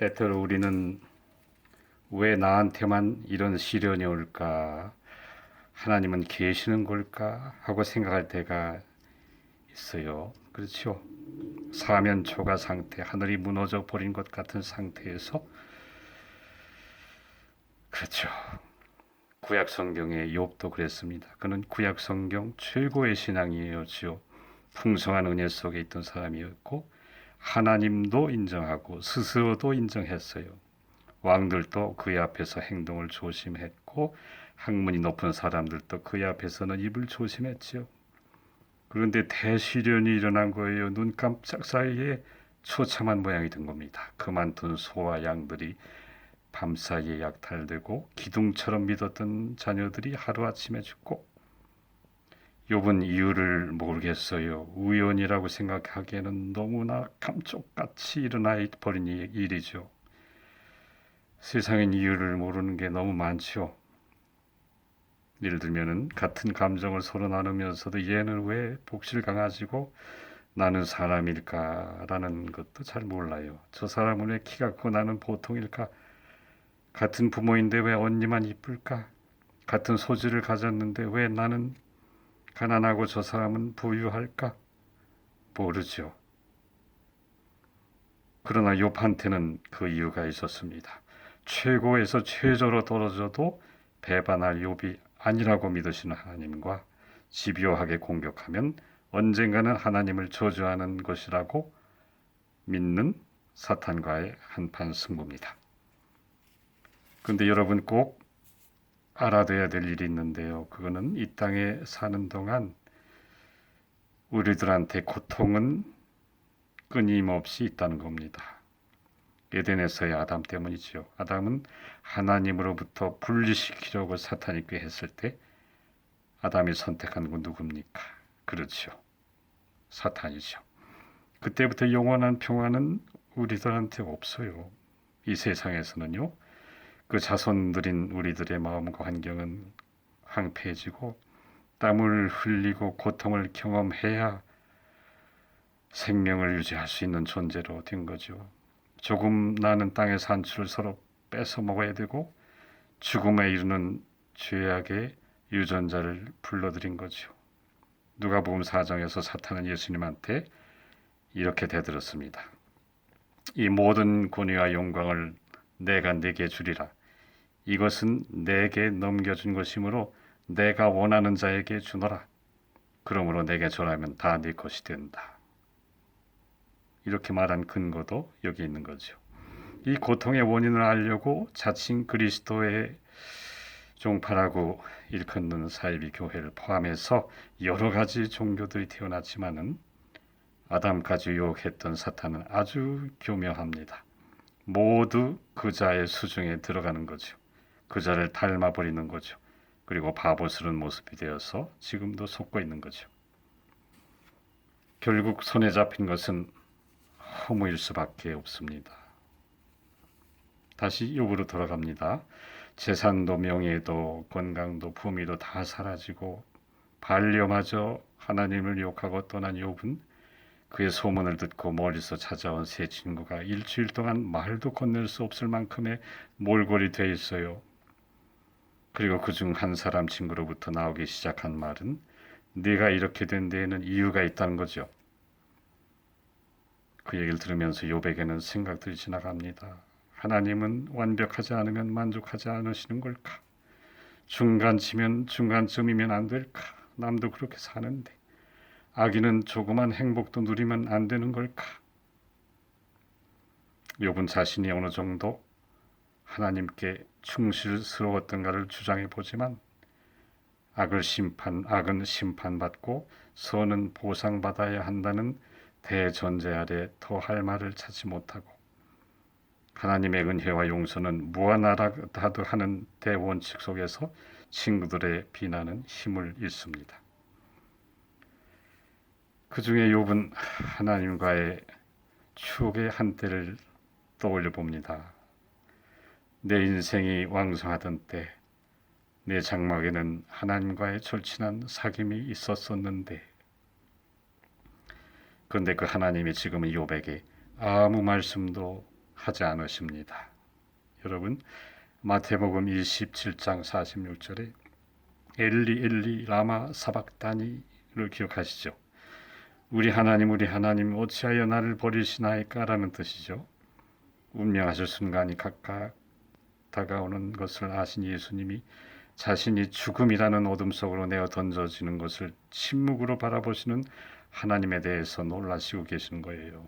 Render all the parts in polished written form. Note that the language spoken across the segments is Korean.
때때로 우리는 왜 나한테만 이런 시련이 올까? 하나님은 계시는 걸까? 하고 생각할 때가 있어요. 그렇죠? 사면 초가 상태, 하늘이 무너져 버린 것 같은 상태에서 그렇죠. 구약 성경의 욥도 그랬습니다. 그는 구약 성경 최고의 신앙이었지요. 풍성한 은혜 속에 있던 사람이었고 하나님도 인정하고 스스로도 인정했어요. 왕들도 그의 앞에서 행동을 조심했고 학문이 높은 사람들도 그의 앞에서는 입을 조심했지요. 그런데 대시련이 일어난 거예요. 눈 깜짝 사이에 처참한 모양이 든 겁니다. 그만둔 소와 양들이 밤사이에 약탈되고 기둥처럼 믿었던 자녀들이 하루아침에 죽고 욥은 이유를 모르겠어요. 우연이라고 생각하기에는 너무나 감쪽같이 일어나 버린 일이죠. 세상엔 이유를 모르는 게 너무 많죠. 예를 들면은 같은 감정을 서로 나누면서도 얘는 왜 복실 강아지고 나는 사람일까라는 것도 잘 몰라요. 저 사람은 왜 키가 크고 나는 보통일까? 같은 부모인데 왜 언니만 이쁠까? 같은 소질을 가졌는데 왜 나는 가난하고 저 사람은 부유할까? 모르죠. 그러나 욥한테는 그 이유가 있었습니다. 최고에서 최저로 떨어져도 배반할 욥이 아니라고 믿으시는 하나님과 집요하게 공격하면 언젠가는 하나님을 저주하는 것이라고 믿는 사탄과의 한판 승부입니다. 그런데 여러분 꼭 알아둬야 될 일이 있는데요. 그거는 이 땅에 사는 동안 우리들한테 고통은 끊임없이 있다는 겁니다. 에덴에서의 아담 때문이지요. 아담은 하나님으로부터 분리시키려고 사탄이 꾀했을 때 아담이 선택한 건 누굽니까? 그렇죠. 사탄이죠. 그때부터 영원한 평화는 우리들한테 없어요. 이 세상에서는요. 그 자손들인 우리들의 마음과 환경은 황폐해지고 땀을 흘리고 고통을 경험해야 생명을 유지할 수 있는 존재로 된 거죠. 조금 나는 땅의 산출을 서로 뺏어 먹어야 되고 죽음에 이르는 죄악의 유전자를 불러들인 거죠. 누가복음 4장에서 사탄은 예수님한테 이렇게 대들었습니다. 이 모든 권위와 영광을 내가 네게 주리라. 이것은 내게 넘겨준 것이므로 내가 원하는 자에게 주노라. 그러므로 내게 절하면 다 네 것이 된다. 이렇게 말한 근거도 여기 있는 거죠. 이 고통의 원인을 알려고 자칭 그리스도의 종파라고 일컫는 사이비 교회를 포함해서 여러 가지 종교들이 태어났지만은 아담까지 유혹했던 사탄은 아주 교묘합니다. 모두 그 자의 수중에 들어가는 거죠. 그 자를 닮아버리는 거죠. 그리고 바보스러운 모습이 되어서 지금도 속고 있는 거죠. 결국 손에 잡힌 것은 허무일 수밖에 없습니다. 다시 욥으로 돌아갑니다. 재산도 명예도 건강도 부미도 다 사라지고 반려마저 하나님을 욕하고 떠난 욥은 그의 소문을 듣고 멀리서 찾아온 세 친구가 일주일 동안 말도 건넬 수 없을 만큼의 몰골이 돼 있어요. 그리고 그중 한 사람 친구로부터 나오기 시작한 말은 네가 이렇게 된 데에는 이유가 있다는 거죠. 그 얘기를 들으면서 욥에게는 생각들이 지나갑니다. 하나님은 완벽하지 않으면 만족하지 않으시는 걸까? 중간쯤이면 안 될까? 남도 그렇게 사는데 아기는 조그만 행복도 누리면 안 되는 걸까? 욥은 자신이 어느 정도 하나님께 충실스러웠던가를 주장해 보지만 악은 심판받고 선은 보상받아야 한다는 대전제 아래 더 할 말을 찾지 못하고 하나님의 은혜와 용서는 무한하다 하는 대원칙 속에서 친구들의 비난은 힘을 잃습니다. 그 중에 욥은 하나님과의 추억의 한때를 떠올려 봅니다. 내 인생이 왕성하던 때 내 장막에는 하나님과의 절친한 사귐이 있었었는데 그런데 그 하나님이 지금은 욥에게 아무 말씀도 하지 않으십니다. 여러분, 마태복음 27장 46절에 엘리 엘리 라마 사박다니를 기억하시죠? 우리 하나님 어찌하여 나를 버리시나이까 라는 뜻이죠. 운명하실 순간이 각각 다가오는 것을 아신 예수님이 자신이 죽음이라는 어둠 속으로 내어 던져지는 것을 침묵으로 바라보시는 하나님에 대해서 놀라시고 계시는 거예요.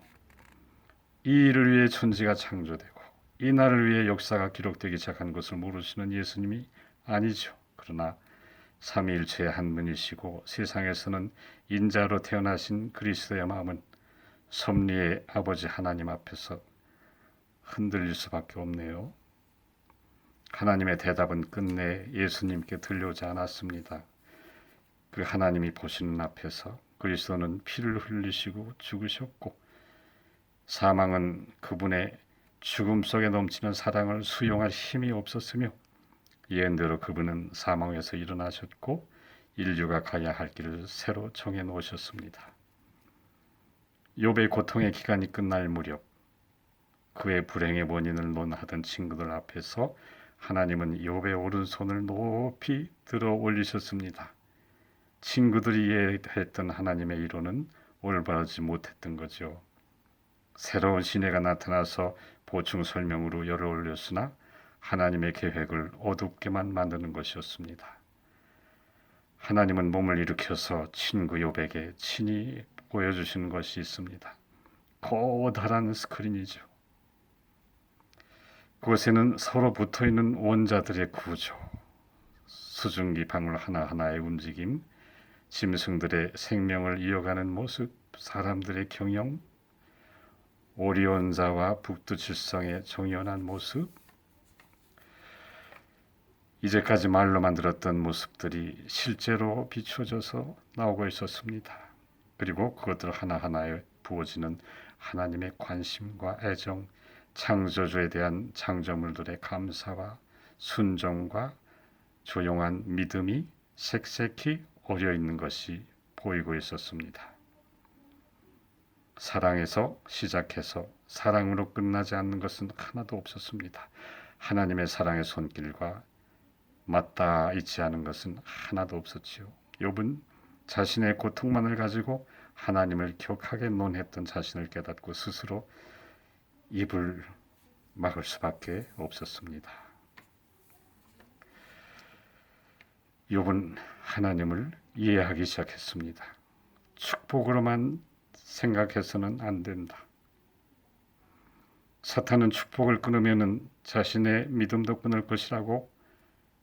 이 일을 위해 천지가 창조되고 이 날을 위해 역사가 기록되기 시작한 것을 모르시는 예수님이 아니죠. 그러나 삼위일체의 한 분이시고 세상에서는 인자로 태어나신 그리스도의 마음은 섭리의 아버지 하나님 앞에서 흔들릴 수밖에 없네요. 하나님의 대답은 끝내 예수님께 들려오지 않았습니다. 그 하나님이 보시는 앞에서 그리스도는 피를 흘리시고 죽으셨고 사망은 그분의 죽음 속에 넘치는 사랑을 수용할 힘이 없었으며 예언대로 그분은 사망에서 일어나셨고 인류가 가야 할 길을 새로 정해 놓으셨습니다. 욥의 고통의 기간이 끝날 무렵 그의 불행의 원인을 논하던 친구들 앞에서 하나님은 욥의 오른손을 높이 들어 올리셨습니다. 친구들이 이해했던 하나님의 이론은 올바르지 못했던 거죠. 새로운 시내가 나타나서 보충 설명으로 열을 올렸으나 하나님의 계획을 어둡게만 만드는 것이었습니다. 하나님은 몸을 일으켜서 친구 욥에게 친히 보여주시는 것이 있습니다. 커다란 스크린이죠. 그곳에는 서로 붙어있는 원자들의 구조, 수증기 방울 하나하나의 움직임, 짐승들의 생명을 이어가는 모습, 사람들의 경영, 오리온자와 북두칠성의 정연한 모습, 이제까지 말로만 들었던 모습들이 실제로 비추어져서 나오고 있었습니다. 그리고 그것들 하나하나에 부어지는 하나님의 관심과 애정, 창조주에 대한 창조물들의 감사와 순종과 조용한 믿음이 색색히 어려 있는 것이 보이고 있었습니다. 사랑에서 시작해서 사랑으로 끝나지 않는 것은 하나도 없었습니다. 하나님의 사랑의 손길과 맞닿아 있지 않은 것은 하나도 없었지요. 욥은 자신의 고통만을 가지고 하나님을 격하게 논했던 자신을 깨닫고 스스로 입을 막을 수밖에 없었습니다. 욥은 하나님을 이해하기 시작했습니다. 축복으로만 생각해서는 안 된다. 사탄은 축복을 끊으면 자신의 믿음도 끊을 것이라고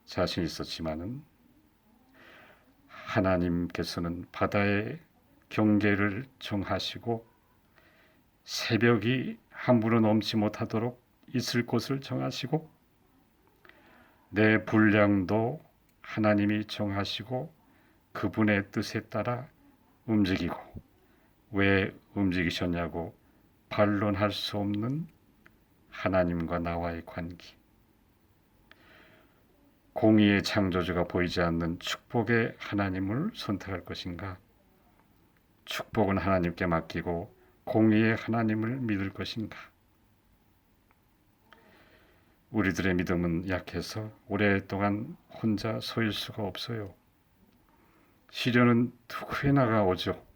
자신이 있었지만은 하나님께서는 바다의 경계를 정하시고 새벽이 함부로 넘지 못하도록 있을 곳을 정하시고 내 분량도 하나님이 정하시고 그분의 뜻에 따라 움직이고 왜 움직이셨냐고 반론할 수 없는 하나님과 나와의 관계, 공의의 창조주가 보이지 않는 축복의 하나님을 선택할 것인가, 축복은 하나님께 맡기고 공의의 하나님을 믿을 것인가. 우리들의 믿음은 약해서 오랫동안 혼자 서일 수가 없어요. 시련은 누구에나가 오죠.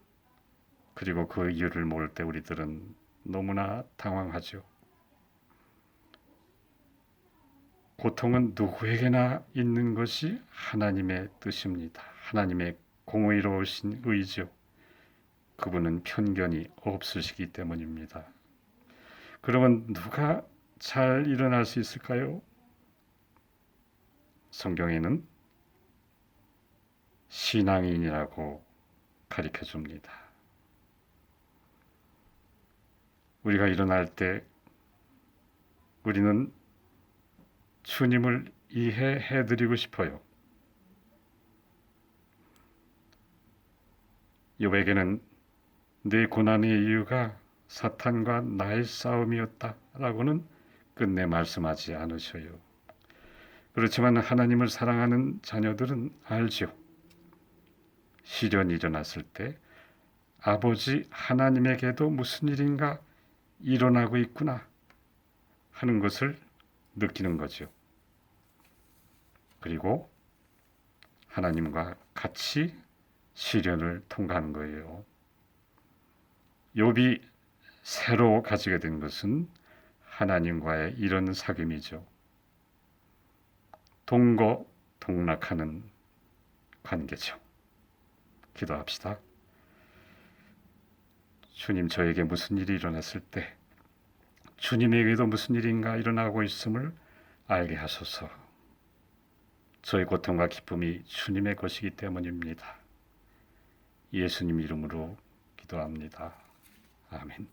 그리고 그 이유를 모를 때 우리들은 너무나 당황하죠. 고통은 누구에게나 있는 것이 하나님의 뜻입니다. 하나님의 공의로우신 의죠. 그분은 편견이 없으시기 때문입니다. 그러면 누가 잘 일어날 수 있을까요? 성경에는 신앙인이라고 가르쳐 줍니다. 우리가 일어날 때 우리는 주님을 이해해 드리고 싶어요. 욥에게는 내 고난의 이유가 사탄과 나의 싸움이었다라고는 끝내 말씀하지 않으셔요. 그렇지만 하나님을 사랑하는 자녀들은 알죠. 시련이 일어났을 때 아버지 하나님에게도 무슨 일인가 일어나고 있구나. 하는 것을 느끼는 거죠. 그리고 하나님과 같이 시련을 통과하는 거예요. 욥이 새로 가지게 된 것은 하나님과의 이런 사귐이죠. 동거동락하는 관계죠. 기도합시다. 주님, 저에게 무슨 일이 일어났을 때 주님에게도 무슨 일인가 일어나고 있음을 알게 하소서. 저의 고통과 기쁨이 주님의 것이기 때문입니다. 예수님 이름으로 기도합니다. 아멘.